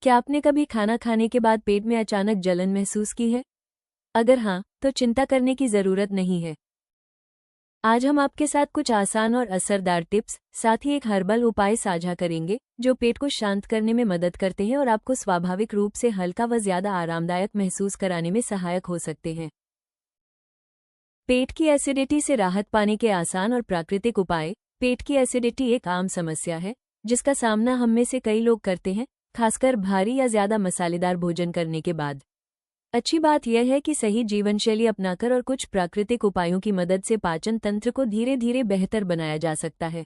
क्या आपने कभी खाना खाने के बाद पेट में अचानक जलन महसूस की है? अगर हाँ, तो चिंता करने की ज़रूरत नहीं है। आज हम आपके साथ कुछ आसान और असरदार टिप्स, साथ ही एक हर्बल उपाय साझा करेंगे, जो पेट को शांत करने में मदद करते हैं और आपको स्वाभाविक रूप से हल्का व ज़्यादा आरामदायक महसूस कराने में सहायक हो सकते हैं। पेट की एसिडिटी से राहत पाने के आसान और प्राकृतिक उपाय। पेट की एसिडिटी एक आम समस्या है, जिसका सामना हम में से कई लोग करते हैं, खासकर भारी या ज़्यादा मसालेदार भोजन करने के बाद। अच्छी बात यह है कि सही जीवनशैली अपनाकर और कुछ प्राकृतिक उपायों की मदद से पाचन तंत्र को धीरे धीरे बेहतर बनाया जा सकता है।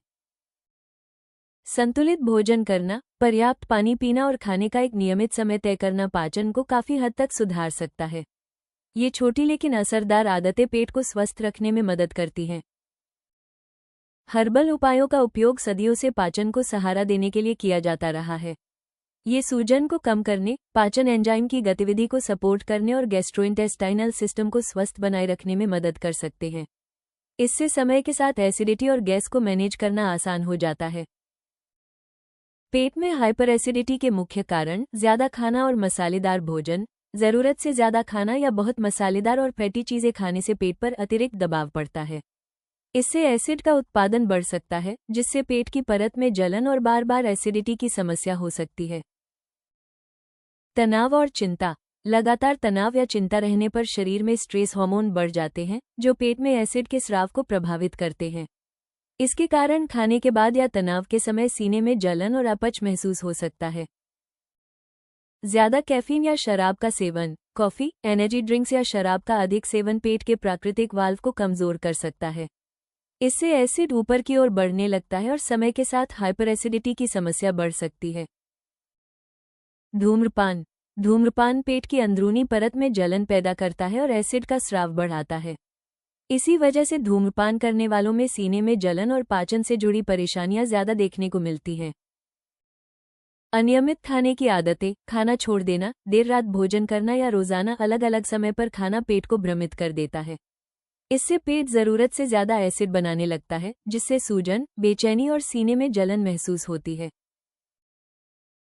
संतुलित भोजन करना, पर्याप्त पानी पीना और खाने का एक नियमित समय तय करना पाचन को काफी हद तक सुधार सकता है। ये छोटी लेकिन असरदार आदतें पेट को स्वस्थ रखने में मदद करती हैं। हर्बल उपायों का उपयोग सदियों से पाचन को सहारा देने के लिए किया जाता रहा है। ये सूजन को कम करने, पाचन एंजाइम की गतिविधि को सपोर्ट करने और गैस्ट्रोइंटेस्टाइनल सिस्टम को स्वस्थ बनाए रखने में मदद कर सकते हैं। इससे समय के साथ एसिडिटी और गैस को मैनेज करना आसान हो जाता है। पेट में हाइपर एसिडिटी के मुख्य कारण ज्यादा खाना और मसालेदार भोजन, जरूरत से ज्यादा खाना या बहुत मसालेदार और फैटी चीजें खाने से पेट पर अतिरिक्त दबाव पड़ता है। इससे एसिड का उत्पादन बढ़ सकता है, जिससे पेट की परत में जलन और बार बार एसिडिटी की समस्या हो सकती है। तनाव और चिंता। लगातार तनाव या चिंता रहने पर शरीर में स्ट्रेस हार्मोन बढ़ जाते हैं, जो पेट में एसिड के स्राव को प्रभावित करते हैं। इसके कारण खाने के बाद या तनाव के समय सीने में जलन और अपच महसूस हो सकता है। ज्यादा कैफीन या शराब का सेवन, कॉफी, एनर्जी ड्रिंक्स या शराब का अधिक सेवन पेट के प्राकृतिक वाल्व को कमजोर कर सकता है। इससे एसिड ऊपर की ओर बढ़ने लगता है और समय के साथ हाइपर एसिडिटी की समस्या बढ़ सकती है। धूम्रपान। धूम्रपान पेट की अंदरूनी परत में जलन पैदा करता है और एसिड का स्राव बढ़ाता है। इसी वजह से धूम्रपान करने वालों में सीने में जलन और पाचन से जुड़ी परेशानियां ज्यादा देखने को मिलती हैं। अनियमित खाने की आदतें, खाना छोड़ देना, देर रात भोजन करना या रोजाना अलग अलग समय पर खाना पेट को भ्रमित कर देता है। इससे पेट जरूरत से ज्यादा एसिड बनाने लगता है, जिससे सूजन, बेचैनी और सीने में जलन महसूस होती है।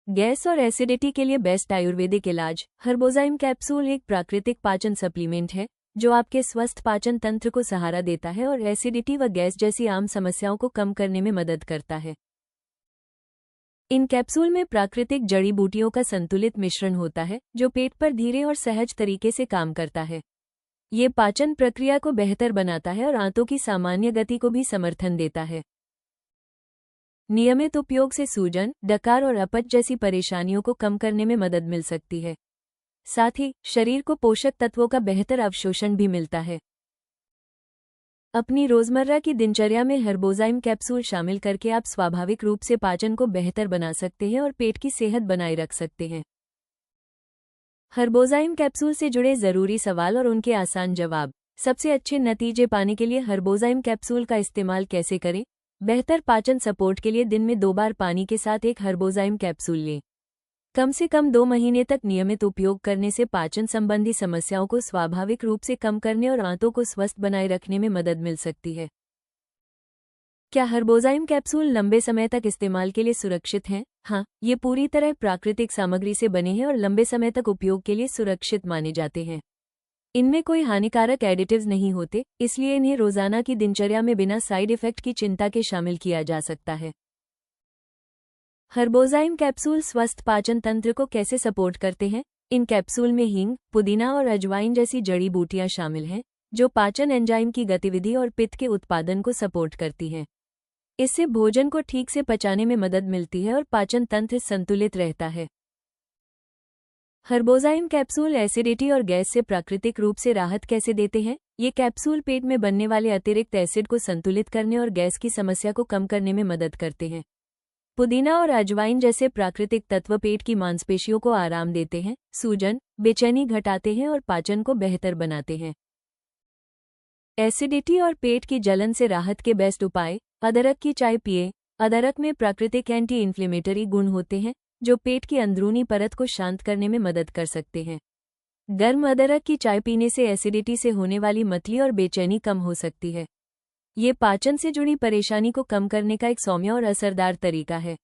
गैस और एसिडिटी के लिए बेस्ट आयुर्वेदिक इलाज। हर्बोजाइम कैप्सूल एक प्राकृतिक पाचन सप्लीमेंट है, जो आपके स्वस्थ पाचन तंत्र को सहारा देता है और एसिडिटी व गैस जैसी आम समस्याओं को कम करने में मदद करता है। इन कैप्सूल में प्राकृतिक जड़ी बूटियों का संतुलित मिश्रण होता है, जो पेट पर धीरे और सहज तरीके से काम करता है। ये पाचन प्रक्रिया को बेहतर बनाता है और आंतों की सामान्य गति को भी समर्थन देता है। नियमित उपयोग से सूजन, डकार और अपच जैसी परेशानियों को कम करने में मदद मिल सकती है। साथ ही शरीर को पोषक तत्वों का बेहतर अवशोषण भी मिलता है। अपनी रोजमर्रा की दिनचर्या में हर्बोजाइम कैप्सूल शामिल करके आप स्वाभाविक रूप से पाचन को बेहतर बना सकते हैं और पेट की सेहत बनाए रख सकते हैं। हर्बोजाइम कैप्सूल से जुड़े जरूरी सवाल और उनके आसान जवाब। सबसे अच्छे नतीजे पाने के लिए हर्बोजाइम कैप्सूल का इस्तेमाल कैसे करें? बेहतर पाचन सपोर्ट के लिए दिन में 2 बार पानी के साथ एक हर्बोजाइम कैप्सूल लें। कम से कम 2 महीने तक नियमित उपयोग करने से पाचन संबंधी समस्याओं को स्वाभाविक रूप से कम करने और आंतों को स्वस्थ बनाए रखने में मदद मिल सकती है। क्या हर्बोजाइम कैप्सूल लंबे समय तक इस्तेमाल के लिए सुरक्षित हैं? हाँ, ये पूरी तरह प्राकृतिक सामग्री से बने हैं और लंबे समय तक उपयोग के लिए सुरक्षित माने जाते हैं। इनमें कोई हानिकारक एडिटिव्स नहीं होते, इसलिए इन्हें रोजाना की दिनचर्या में बिना साइड इफेक्ट की चिंता के शामिल किया जा सकता है। हर्बोजाइम कैप्सूल स्वस्थ पाचन तंत्र को कैसे सपोर्ट करते हैं? इन कैप्सूल में हींग, पुदीना और अजवाइन जैसी जड़ी बूटियां शामिल हैं, जो पाचन एंजाइम की गतिविधि और पित्त के उत्पादन को सपोर्ट करती हैं। इससे भोजन को ठीक से पचाने में मदद मिलती है और पाचन तंत्र संतुलित रहता है। हर्बोजाइम कैप्सूल एसिडिटी और गैस से प्राकृतिक रूप से राहत कैसे देते हैं? ये कैप्सूल पेट में बनने वाले अतिरिक्त एसिड को संतुलित करने और गैस की समस्या को कम करने में मदद करते हैं। पुदीना और अजवाइन जैसे प्राकृतिक तत्व पेट की मांसपेशियों को आराम देते हैं, सूजन, बेचैनी घटाते हैं और पाचन को बेहतर बनाते हैं। एसिडिटी और पेट की जलन से राहत के बेस्ट उपाय। अदरक की चाय पिए। अदरक में प्राकृतिक एंटी इन्फ्लेमेटरी गुण होते हैं, जो पेट की अंदरूनी परत को शांत करने में मदद कर सकते हैं। गर्म अदरक की चाय पीने से एसिडिटी से होने वाली मतली और बेचैनी कम हो सकती है। ये पाचन से जुड़ी परेशानी को कम करने का एक सौम्य और असरदार तरीका है।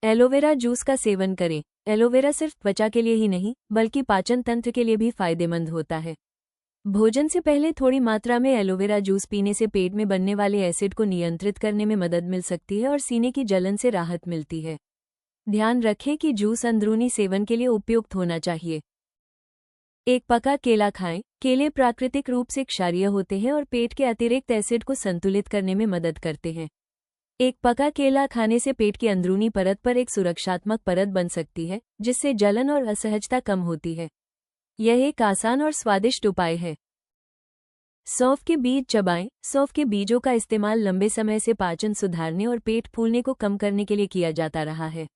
एलोवेरा जूस का सेवन करें। एलोवेरा सिर्फ त्वचा के लिए ही नहीं बल्कि पाचन तंत्र के लिए भी फायदेमंद होता है। भोजन से पहले थोड़ी मात्रा में एलोवेरा जूस पीने से पेट में बनने वाले एसिड को नियंत्रित करने में मदद मिल सकती है और सीने की जलन से राहत मिलती है। ध्यान रखें कि जूस अंदरूनी सेवन के लिए उपयुक्त होना चाहिए। एक पका केला खाएं। केले प्राकृतिक रूप से क्षारीय होते हैं और पेट के अतिरिक्त एसिड को संतुलित करने में मदद करते हैं। एक पका केला खाने से पेट की अंदरूनी परत पर एक सुरक्षात्मक परत बन सकती है, जिससे जलन और असहजता कम होती है। यह एक आसान और स्वादिष्ट उपाय है। सौंफ के बीज चबाएं। सौंफ के बीजों का इस्तेमाल लंबे समय से पाचन सुधारने और पेट फूलने को कम करने के लिए किया जाता रहा है।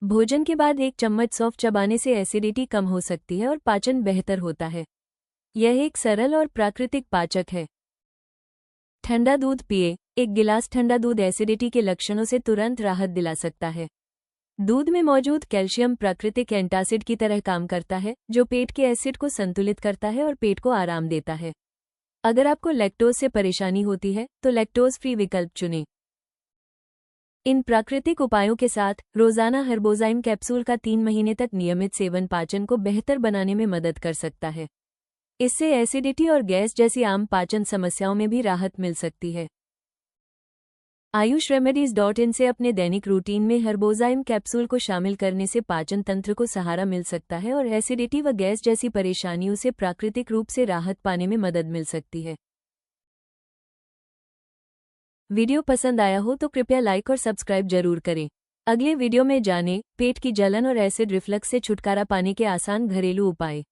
भोजन के बाद 1 चम्मच सौंफ चबाने से एसिडिटी कम हो सकती है और पाचन बेहतर होता है। यह एक सरल और प्राकृतिक पाचक है। ठंडा दूध पिए। एक गिलास ठंडा दूध एसिडिटी के लक्षणों से तुरंत राहत दिला सकता है। दूध में मौजूद कैल्शियम प्राकृतिक एंटासिड की तरह काम करता है, जो पेट के एसिड को संतुलित करता है और पेट को आराम देता है। अगर आपको लैक्टोज से परेशानी होती है तो लैक्टोज फ्री विकल्प चुनें। इन प्राकृतिक उपायों के साथ रोजाना हर्बोजाइम कैप्सूल का 3 महीने तक नियमित सेवन पाचन को बेहतर बनाने में मदद कर सकता है। इससे एसिडिटी और गैस जैसी आम पाचन समस्याओं में भी राहत मिल सकती है। ayushRemedies.in से अपने दैनिक रूटीन में हर्बोजाइम कैप्सूल को शामिल करने से पाचन तंत्र को सहारा मिल सकता है और एसिडिटी व गैस जैसी परेशानियों से प्राकृतिक रूप से राहत पाने में मदद मिल सकती है। वीडियो पसंद आया हो तो कृपया लाइक और सब्सक्राइब जरूर करें। अगले वीडियो में जानें पेट की जलन और एसिड रिफ्लक्स से छुटकारा पाने के आसान घरेलू उपाय।